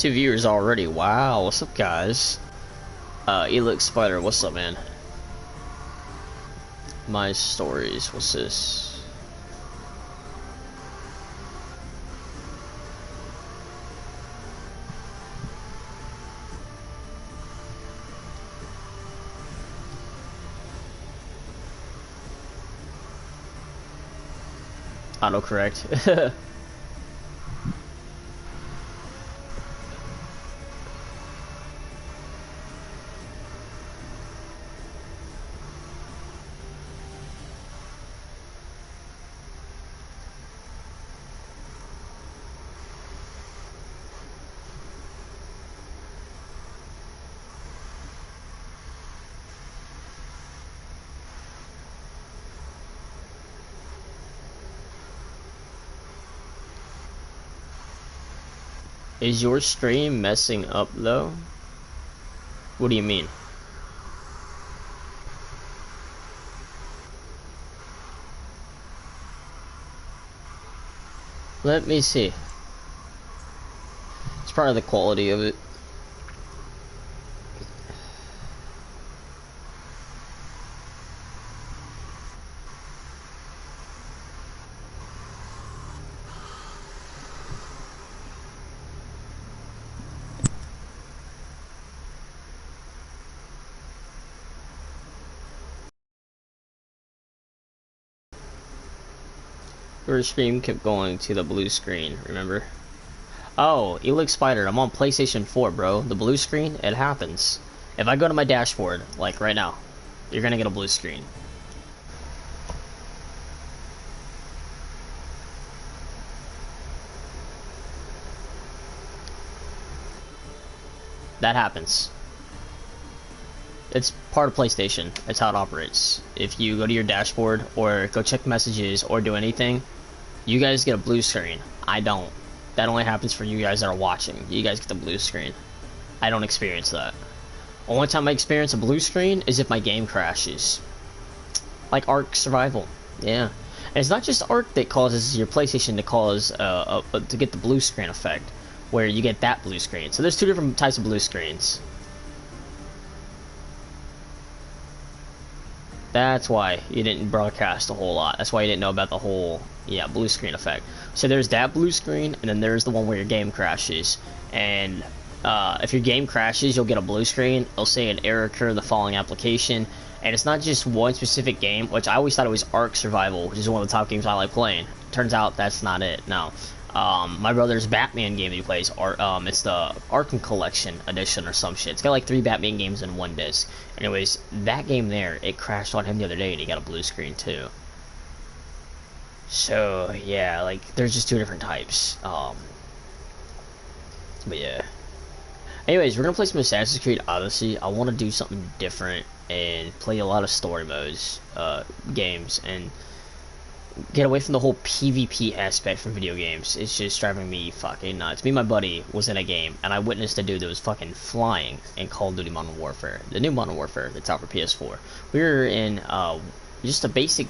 2 viewers already. Wow, what's up, guys? Elix Spider, what's up, man? My stories, what's this? Autocorrect. Is your stream messing up though? What do you mean? Let me see. It's probably the quality of it. Your stream kept going to the blue screen, remember? Oh, Elix Spider, I'm on PlayStation 4, bro. The blue screen, it happens. If I go to my dashboard, like right now, you're gonna get a blue screen. That happens. It's part of PlayStation. It's how it operates. If you go to your dashboard or go check messages or do anything, you guys get a blue screen. I don't. That only happens for you guys that are watching. You guys get the blue screen. I don't experience that. Only time I experience a blue screen is if my game crashes. Like Ark Survival. Yeah. And it's not just Ark that causes your PlayStation to cause to get the blue screen effect, where you get that blue screen. So there's two different types of blue screens. That's why you didn't broadcast a whole lot. That's why you didn't know about the whole, blue screen effect. So there's that blue screen, and then there's the one where your game crashes. And if your game crashes, you'll get a blue screen. It'll say an error occurred in the following application. And it's not just one specific game, which I always thought it was Ark Survival, which is one of the top games I like playing. Turns out that's not it. No. My brother's Batman game that he plays, it's the Arkham Collection edition or some shit. It's got like 3 Batman games in one disc. Anyways, that game there, it crashed on him the other day and he got a blue screen too. So, yeah, like, there's just 2 different types. But yeah. Anyways, we're gonna play some Assassin's Creed Odyssey. I want to do something different and play a lot of story modes, games, and get away from the whole PvP aspect from video games. It's just driving me fucking nuts. Me and my buddy was in a game, and I witnessed a dude that was fucking flying in Call of Duty Modern Warfare. The new Modern Warfare that's out for PS4. We were in just a basic,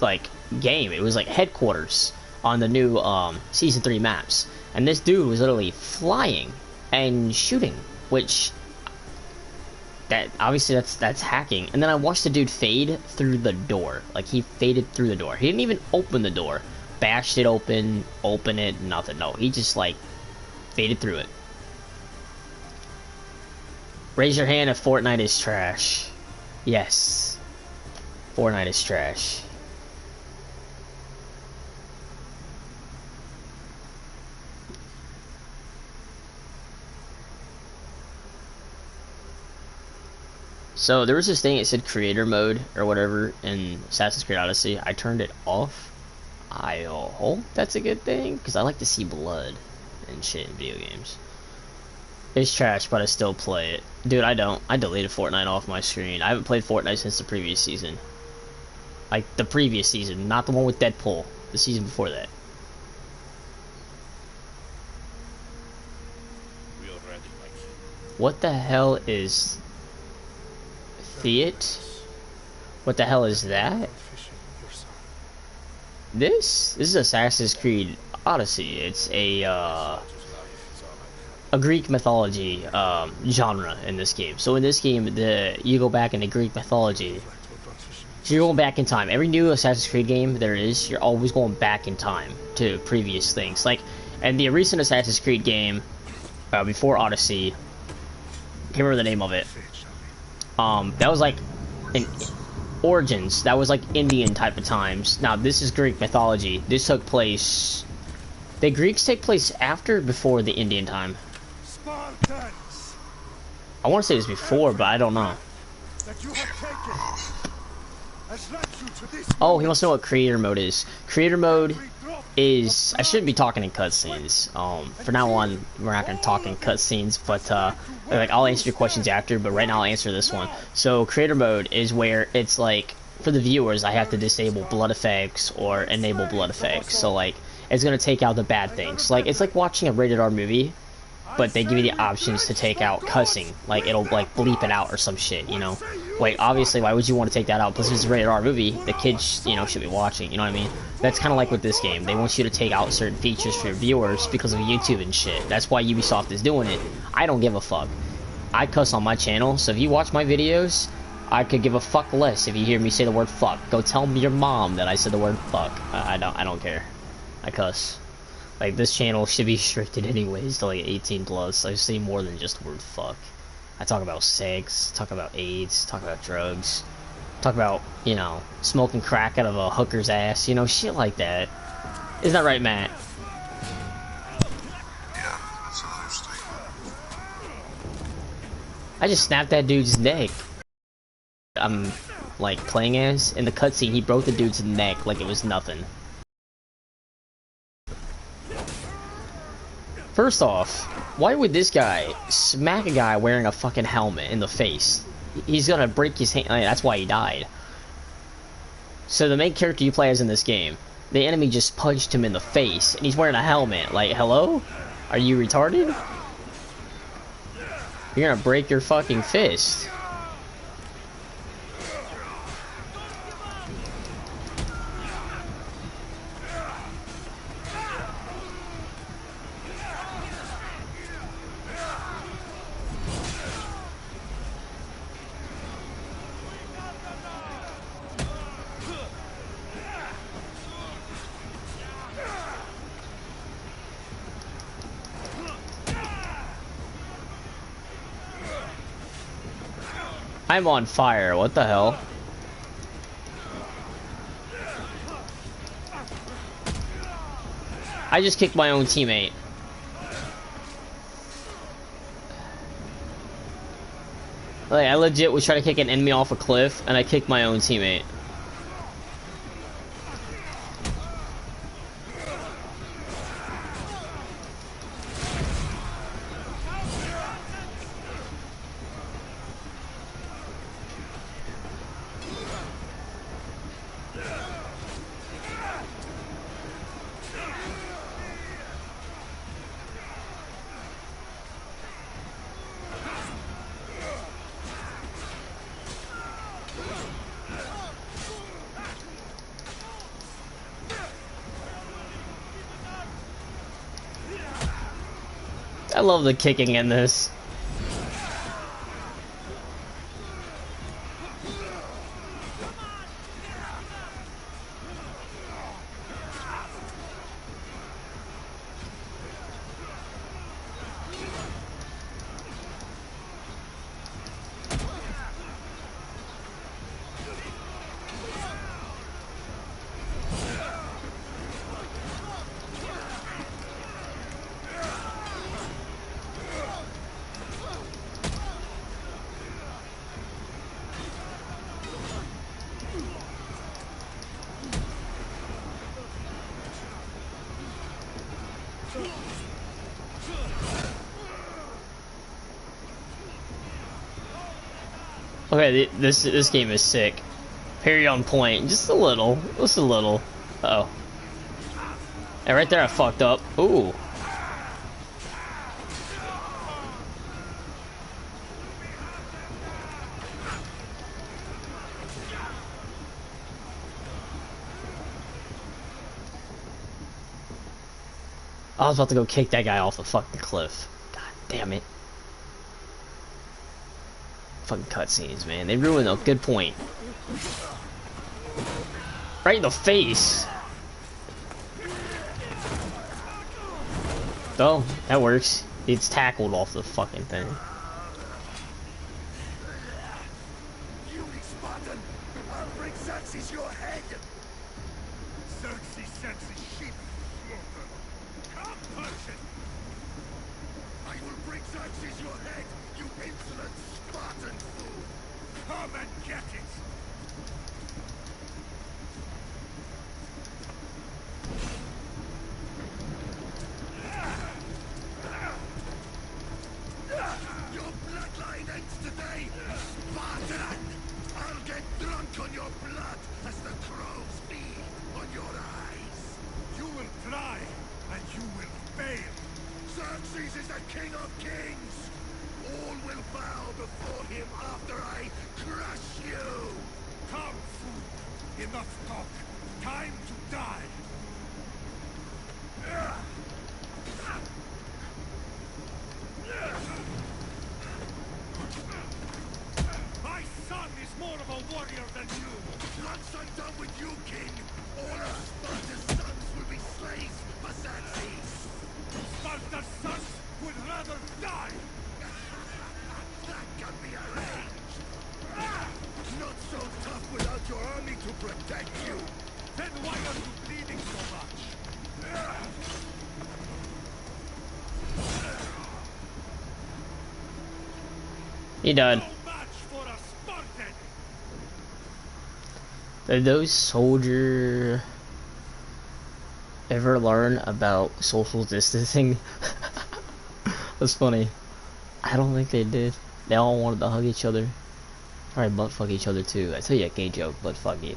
like, game. It was like headquarters on the new Season 3 maps. And this dude was literally flying and shooting, which... that obviously that's hacking. And then I watched the dude fade through the door. Like, he faded through the door. He didn't even open the door. Bashed it open it, nothing. No, he just like faded through it. Raise your hand if Fortnite is trash. Yes. Fortnite is trash. So there was this thing, it said creator mode or whatever in Assassin's Creed Odyssey. I turned it off. I hope that's a good thing, because I like to see blood and shit in video games. It's trash, but I still play it. Dude, I don't. I deleted Fortnite off my screen. I haven't played Fortnite since the previous season. Like, the previous season, not the one with Deadpool. The season before that. What the hell is... Fiat? What the hell is that? This is Assassin's Creed Odyssey. It's a a Greek mythology genre in this game. So in this game, you go back into Greek mythology. So you're going back in time. Every new Assassin's Creed game there is, you're always going back in time to previous things. Like, and the recent Assassin's Creed game, before Odyssey, I can't remember the name of it. That was like in Origins. That was like Indian type of times. Now this is Greek mythology. This took place. The Greeks take place after, or before the Indian time. I want to say it was before, but I don't know. Oh, he wants to know what creator mode is. Creator mode is... I shouldn't be talking in cutscenes. For now on, we're not going to talk in cutscenes, but like, I'll answer your questions after, but right now I'll answer this one. So creator mode is where it's like, for the viewers, I have to disable blood effects or enable blood effects. So like, it's going to take out the bad things. Like, it's like watching a rated R movie, but they give you the options to take out cussing. Like, it'll like bleep it out or some shit, you know? Like, obviously, why would you want to take that out? Plus, it's a rated R movie. The kids, you know, should be watching. You know what I mean? That's kind of like with this game. They want you to take out certain features for your viewers because of YouTube and shit. That's why Ubisoft is doing it. I don't give a fuck. I cuss on my channel, so if you watch my videos, I could give a fuck less if you hear me say the word fuck. Go tell your mom that I said the word fuck. I don't care. I cuss. Like, this channel should be restricted anyways to like 18 plus. I say more than just the word fuck. I talk about sex, talk about AIDS, talk about drugs, talk about, you know, smoking crack out of a hooker's ass, you know, shit like that. Isn't that right, Matt? Yeah, that's another statement. I just snapped that dude's neck. I'm, like, playing as. In the cutscene, he broke the dude's neck like it was nothing. First off, why would this guy smack a guy wearing a fucking helmet in the face? He's gonna break his hand. I mean, that's why he died. So the main character you play as in this game, the enemy just punched him in the face, and he's wearing a helmet. Like, hello? Are you retarded? You're gonna break your fucking fist. I'm on fire, what the hell? I just kicked my own teammate. Like, I legit was trying to kick an enemy off a cliff, and I kicked my own teammate. I love the kicking in this. Okay, this game is sick. Parry on point, just a little, just a little. Uh oh. And right there, I fucked up. Ooh. I was about to go kick that guy off the fucking cliff. God Damn it. Fucking cutscenes, man. They ruined a good point. Right in the face. Oh, that works. It's tackled off the fucking thing. You Spartan! I'll break Xerxes your head! Xerxes sends his sheep slaughter. Come, Persian! I will break Xerxes your head, you insolent Spartan fool! Come and get it! Your bloodline ends today, Spartan! I'll get drunk on your blood as the crows feed on your eyes. You will try, and you will fail. Xerxes is the king of kings. All will bow before him after I crush you. Come, fool. Enough talk. Time to die. My son is more of a warrior than you! Once I'm done with you, king, all of Sparta's sons will be slaves for Xerxes! Sparta's sons would rather die! That can be arranged! Not so tough without your army to protect you! Then why are you bleeding so much? He died. No match for a Spartan! Did those soldiers ever learn about social distancing? That's funny. I don't think they did. They all wanted to hug each other. Probably butt fuck each other too. I tell you a gay joke, but fuck it.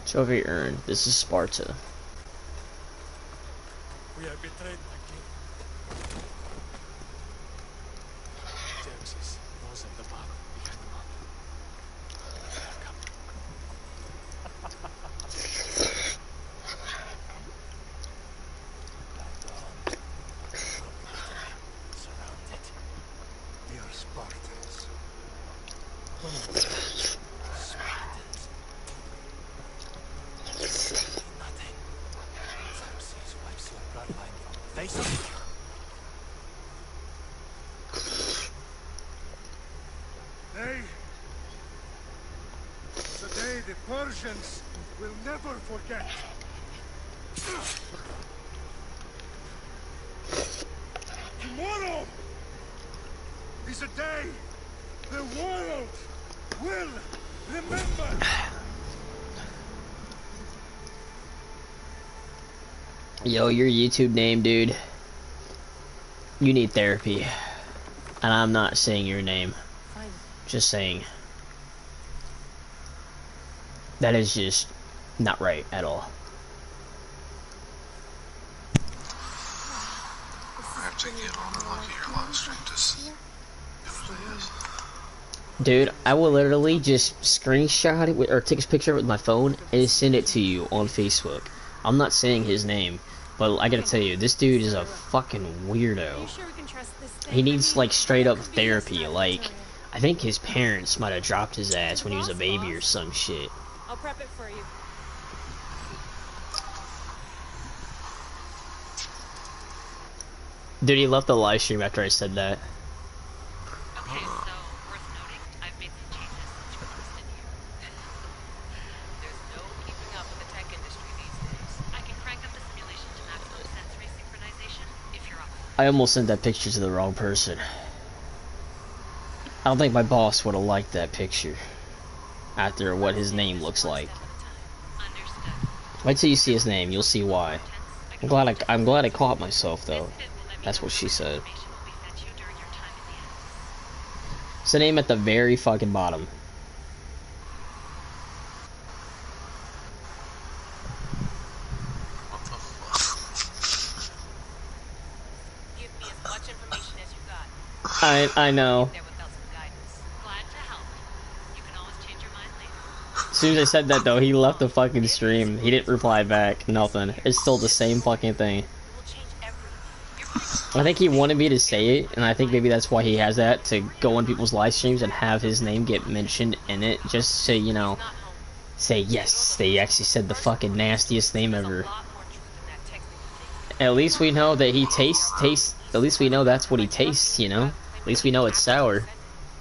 Trophy earned. This is Sparta. We are betrayed, my king. Xerxes was in the battle behind the mountain. They are coming. Surrounded. We are Spartans. Spartans. Nothing. Xerxes wipes your bloodline from the face of the earth. Today the Persians will never forget. Tomorrow is a day the world will remember. Yo, your YouTube name, dude. You need therapy. And I'm not saying your name. Just saying. That is just not right at all. I have to get on and look at your live stream to see what it is. Dude, I will literally just screenshot it with, or take a picture of it with my phone and send it to you on Facebook. I'm not saying his name, but I gotta tell you, this dude is a fucking weirdo. He needs like straight up therapy. Like, I think his parents might have dropped his ass when he was a baby or some shit. I'll prep it for you. Dude, he left the live stream after I said that. Okay, so worth noting, I've made some changes since you posted here. There's no keeping up with the tech industry these days. I can crank up the simulation to maximum sensory synchronization if you're up. I almost sent that picture to the wrong person. I don't think my boss would have liked that picture after what his name looks like. Understood. Wait till you see his name, you'll see why. I'm glad I caught myself though. This bit will let That's what she said. Information will be sent to you during your time in the end. It's the name at the very fucking bottom. What the fuck? Give me as much information as you got. I know. There without some guidance. Glad to help. You can always change your mind later. As soon as I said that though, he left the fucking stream. He didn't reply back. Nothing. It's still the same fucking thing. It will change everything. You're putting I think he wanted me to say it, and I think maybe that's why he has that, to go on people's live streams and have his name get mentioned in it, just to, you know, not home. say, yes, they actually said the fucking nastiest name There's ever. a lot more truth in that text than you think. At least we know that he tastes, at least we know that's what he tastes, you know? At least we know it's sour.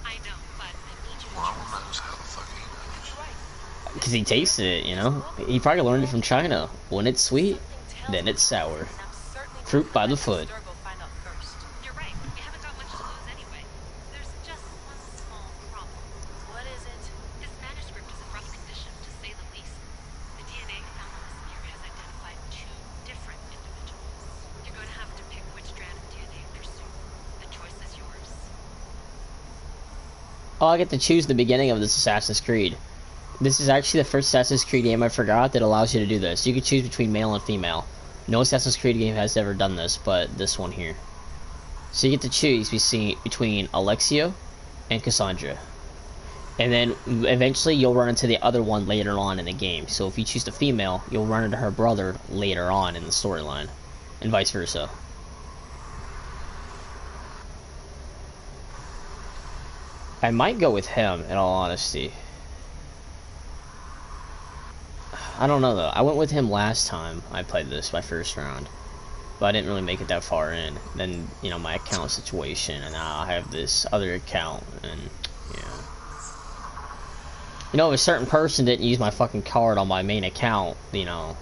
I know, but I need you to Mom trust knows how the fuck he knows. me. Right. Because he tasted it, you know? He probably learned it from China. When it's sweet, Something tells then me, it's sour. and I'm certainly Fruit gonna by the let foot. Sturgo find out first. You're right. You haven't got much to lose anyway. There's just one small problem. What is it? This manuscript is in rough condition, to say the least. The DNA found on the smear has identified two different individuals. You're going to have to pick which strand of DNA to pursue. The choice is yours. Oh, I get to choose the beginning of this Assassin's Creed. This is actually the first Assassin's Creed game I forgot that allows you to do this. You can choose between male and female. No Assassin's Creed game has ever done this, but this one here. So you get to choose between Alexio and Kassandra. And then eventually you'll run into the other one later on in the game. So if you choose the female, you'll run into her brother later on in the storyline. And vice versa. I might go with him, in all honesty. I don't know, though. I went with him last time I played this, my first round. But I didn't really make it that far in. Then, you know, my account situation, and now I have this other account, and, you know. You know, if a certain person didn't use my fucking card on my main account, you know,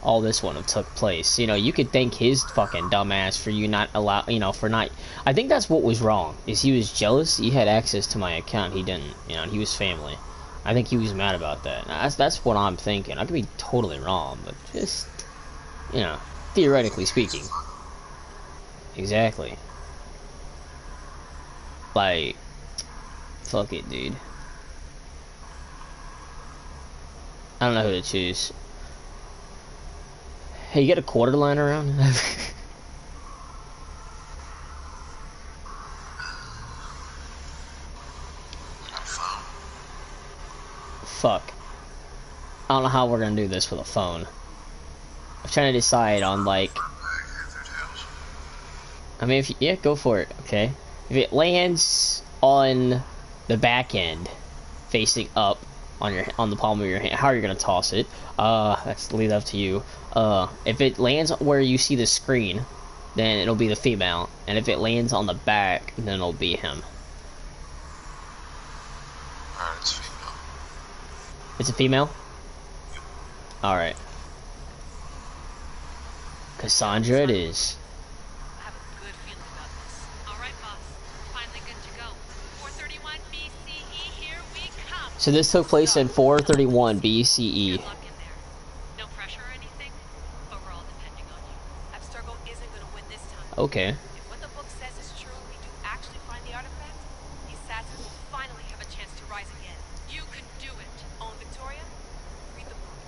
all this wouldn't have took place. You know, you could thank his fucking dumbass for you not allow, you know, for not. I think that's what was wrong. Is he was jealous. He had access to my account. He didn't. You know, he was family. I think he was mad about that. That's what I'm thinking. I could be totally wrong, but just, you know, theoretically speaking. Exactly. Like, fuck it, dude. I don't know who to choose. Hey, you got a quarter line around? Fuck. I don't know how we're gonna do this with a phone. I'm trying to decide on, like... I mean, if yeah, go for it, okay? If it lands on the back end, facing up, on the palm of your hand, how are you gonna toss it? That's leave up to you. If it lands where you see the screen, then it'll be the female, and if it lands on the back, then it'll be him. Alright, it's female. It's a female? Alright. Kassandra it is. I have a good feeling about this. All right, boss. Finally good to go. 431 BCE, here we come. So this took place in 431 Good BCE. luck in there. No pressure or anything, but we're all depending on you. Abstergo isn't going to win this time. Okay. If what the book says is true, we do actually find the artifact, the assassins will finally have a chance to rise again. You can do it. Oh, and Victoria, read the book.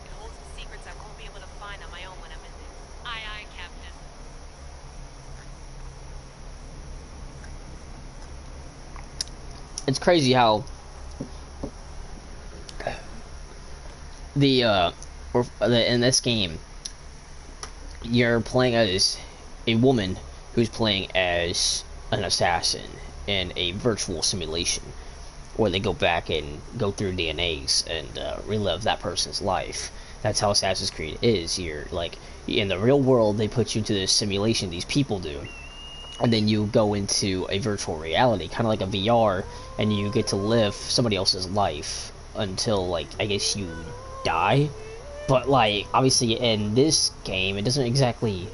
It holds the secrets I won't be able to find on my own when I'm in there. Aye, aye, Captain. It's crazy how in this game you're playing as a woman who's playing as an assassin in a virtual simulation where they go back and go through DNAs and relive that person's life. That's how Assassin's Creed is. You're like, in the real world they put you into this simulation, these people do, and then you go into a virtual reality, kind of like a VR, and you get to live somebody else's life until, like, I guess you die. But, like, obviously in this game, it doesn't exactly,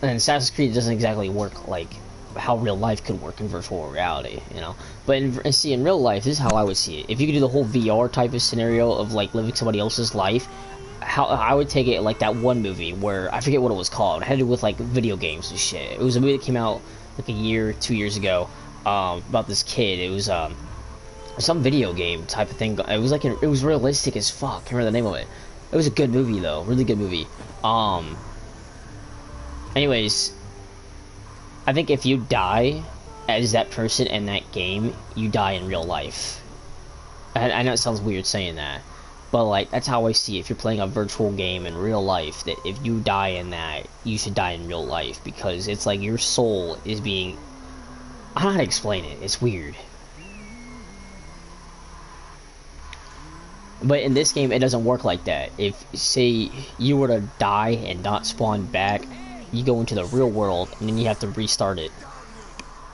and Assassin's Creed doesn't exactly work like how real life could work in virtual reality, you know. But in real life, this is how I would see it. If you could do the whole VR type of scenario of, like, living somebody else's life, how I would take it like that one movie where I forget what it was called. It had to do with like video games and shit. It was a movie that came out like a year, 2 years ago, about this kid. It was some video game type of thing. It was like it was realistic as fuck. I can't remember the name of it. It was a good movie though, really good movie. Anyways, I think if you die as that person in that game, you die in real life. I know it sounds weird saying that, but like that's how I see it. If you're playing a virtual game in real life, that if you die in that, you should die in real life, because it's like your soul is being, I don't know how to explain it. It's weird. But in this game, it doesn't work like that. If, say, you were to die and not spawn back, you go into the real world, and then you have to restart it.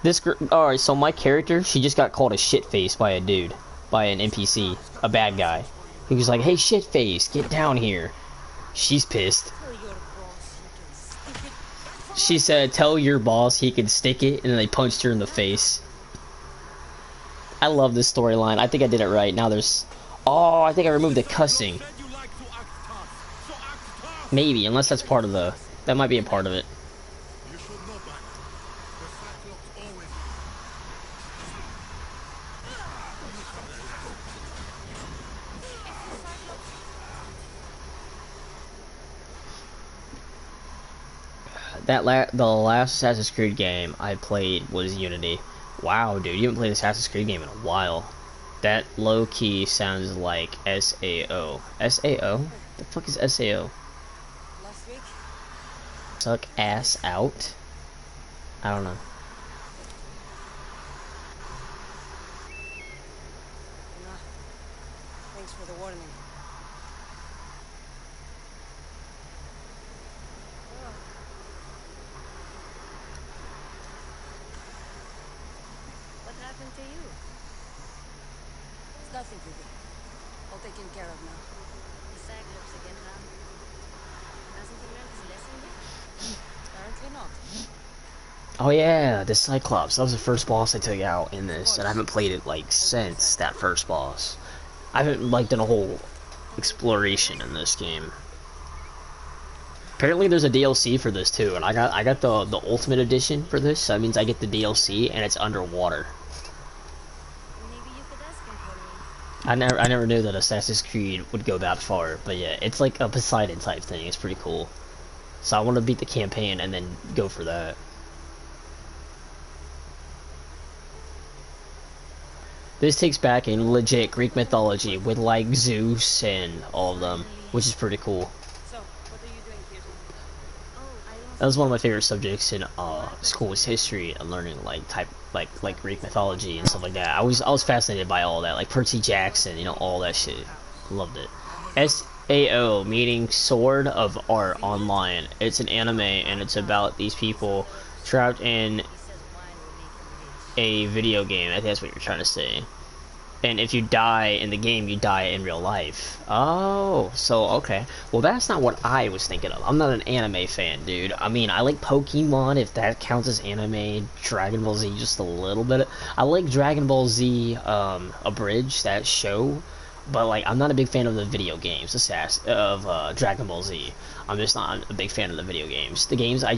This girl, alright, so my character, she just got called a shitface by a dude. By an NPC. A bad guy. He was like, hey, shitface, get down here. She's pissed. She said, tell your boss he can stick it, and then they punched her in the face. I love this storyline. I think I did it right. Now there's... Oh, I think I removed the cussing. Maybe, unless that's part of the... That might be a part of it. The last Assassin's Creed game I played was Unity. Wow, dude, you haven't played Assassin's Creed game in a while. That low-key sounds like SAO. SAO? The fuck is SAO? Last week? Suck ass out? I don't know. Nah. Thanks for the warning. What happened to you? It's nothing to do. All taken care of now. The Cyclops again, huh? Hasn't he learned his lesson yet? Apparently not. Oh yeah, the Cyclops. That was the first boss I took out in this, and I haven't played it like since that first boss. I haven't like done a whole exploration in this game. Apparently there's a DLC for this too, and I got the Ultimate Edition for this, so that means I get the DLC and it's underwater. Maybe you could ask him for me. I never knew that Assassin's Creed would go that far, but yeah, it's like a Poseidon type thing. It's pretty cool. So I want to beat the campaign and then go for that. This takes back in legit Greek mythology with like Zeus and all of them, which is pretty cool. So, what are you doing here? That was one of my favorite subjects in school, was history and learning like Greek mythology and stuff like that. I was fascinated by all that, like Percy Jackson, you know, all that shit. Loved it. SAO, meaning Sword of Art Online. It's an anime and it's about these people trapped in a video game. I think that's what you're trying to say. And if you die in the game, you die in real life. Oh, so okay. Well, that's not what I was thinking of. I'm not an anime fan, dude. I mean, I like Pokemon, if that counts as anime. Dragon Ball Z, just a little bit. I like Dragon Ball Z, Abridged, that show. But, like, I'm not a big fan of the video games, Dragon Ball Z. I'm just not a big fan of the video games. The games, I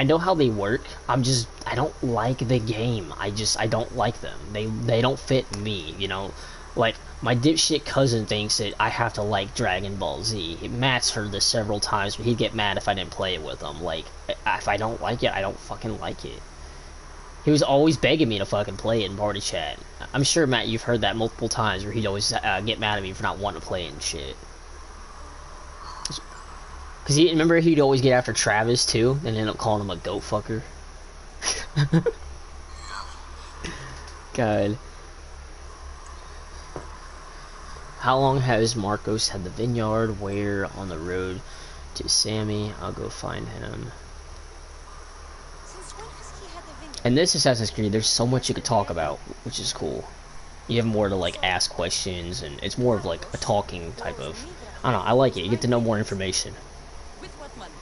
know how they work. I don't like the game. I don't like them. They don't fit me, you know? Like, my dipshit cousin thinks that I have to like Dragon Ball Z. Matt's heard this several times, but he'd get mad if I didn't play it with him. Like, if I don't like it, I don't fucking like it. He was always begging me to fucking play it in party chat. I'm sure, Matt, you've heard that multiple times where he'd always get mad at me for not wanting to play it and shit. Because remember he'd always get after Travis, too, and end up calling him a goat fucker? God. How long has Marcos had the vineyard? Where on the road to Sammy? I'll go find him. And this Assassin's Creed, there's so much you could talk about, which is cool. You have more to, like, ask questions, and it's more of, like, a talking type of... I don't know, I like it. You get to know more information. With what money?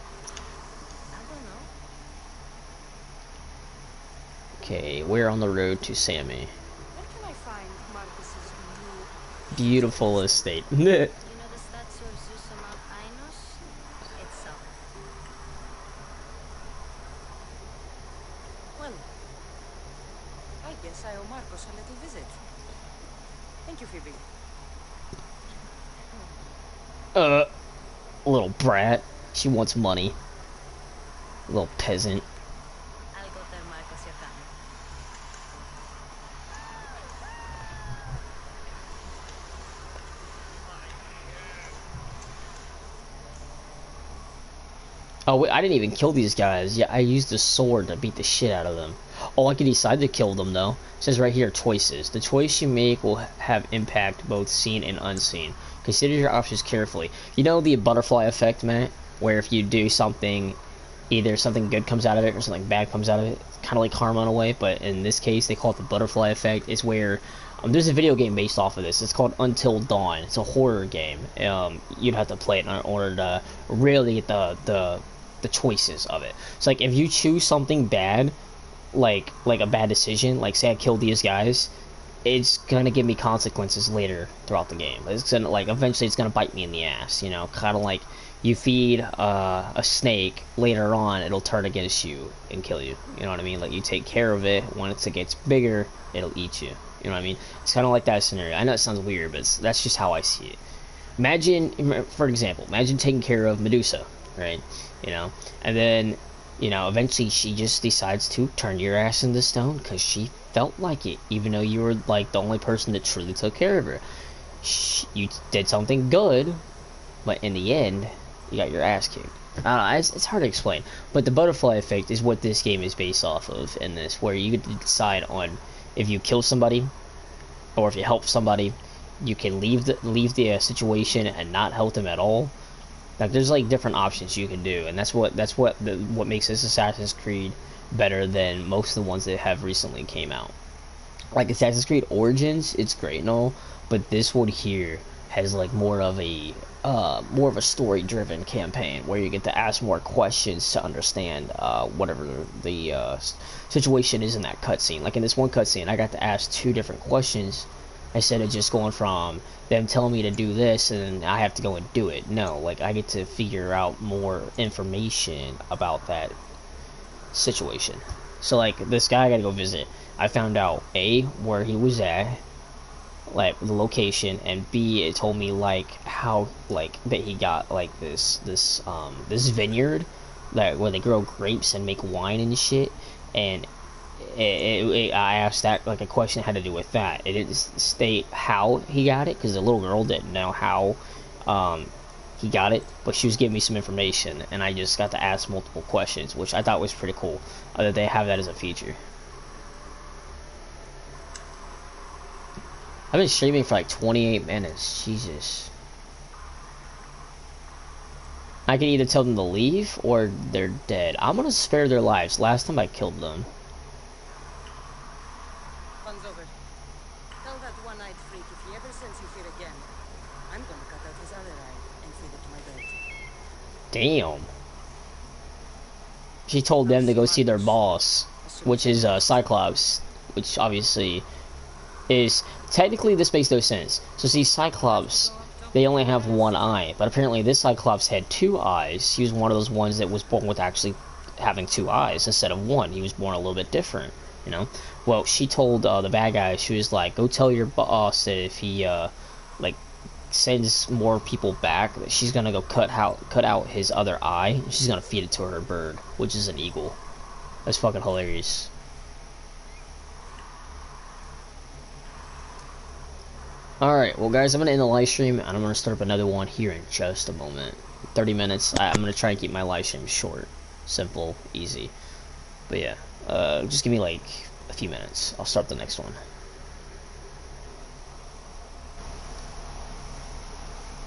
I don't know. Okay, we're on the road to Sammy. Where can I find Marcus's new... Beautiful estate. You know the statue of Zeus on Mount Marcos a little visit. Thank you, Phoebe. Little brat. She wants money. Little peasant. I'll go tell Marcos you're coming. Oh, wait, I didn't even kill these guys. Yeah, I used the sword to beat the shit out of them. Oh, I can decide to kill them, though. It says right here, choices. The choice you make will have impact both seen and unseen. Consider your options carefully. You know the butterfly effect, Matt? Where if you do something, either something good comes out of it or something bad comes out of it. Kind of like karma in a way, but in this case, they call it the butterfly effect. It's where there's a video game based off of this. It's called Until Dawn. It's a horror game. You'd have to play it in order to really get the choices of it. So like if you choose something bad, like a bad decision, like say I killed these guys, it's gonna give me consequences later throughout the game. It's gonna, like, eventually it's gonna bite me in the ass, you know, kind of like you feed a snake, later on it'll turn against you and kill you. You know what I mean? Like you take care of it, once it gets bigger, it'll eat you. You know what I mean? It's kind of like that scenario. I know it sounds weird, but that's just how I see it. Imagine, for example, imagine taking care of Medusa, right? You know, and then, you know, eventually she just decides to turn your ass into stone because she felt like it, even though you were like the only person that truly took care of her. You did something good, but in the end, you got your ass kicked. I don't know, it's hard to explain, but the butterfly effect is what this game is based off of in this, where you get to decide on if you kill somebody or if you help somebody. You can leave the situation and not help them at all. Like there's like different options you can do, and that's what makes this Assassin's Creed better than most of the ones that have recently came out. Like Assassin's Creed Origins, it's great and all, but this one here has like more of a story-driven campaign where you get to ask more questions to understand whatever the situation is in that cutscene. Like in this one cutscene, I got to ask 2 different questions instead of just going from them telling me to do this and I have to go and do it. No, like I get to figure out more information about that situation. So like this guy I gotta go visit, I found out A, where he was at, like the location, and B, it told me like how, like that he got like this vineyard that where they grow grapes and make wine and shit. And I asked that, like, a question that had to do with that. It didn't state how he got it, because the little girl didn't know how he got it, but she was giving me some information, and I just got to ask multiple questions, which I thought was pretty cool, that they have that as a feature. I've been streaming for like 28 minutes, Jesus. I can either tell them to leave, or they're dead. I'm gonna spare their lives. Last time I killed them. Damn. She told them to go see their boss, which is Cyclops, which obviously is technically, this makes no sense. So see, Cyclops, they only have one eye, but apparently this Cyclops had 2 eyes. He was one of those ones that was born with actually having 2 eyes instead of 1. He was born a little bit different, you know. Well, she told the bad guy, she was like, go tell your boss that if he like sends more people back, that she's gonna go cut out his other eye, and she's gonna feed it to her bird, which is an eagle. That's fucking hilarious. Alright, well guys, I'm gonna end the live stream, and I'm gonna start up another one here in just a moment. 30 minutes. I'm gonna try and keep my live stream short, simple, easy. But yeah, just give me like a few minutes. I'll start the next one.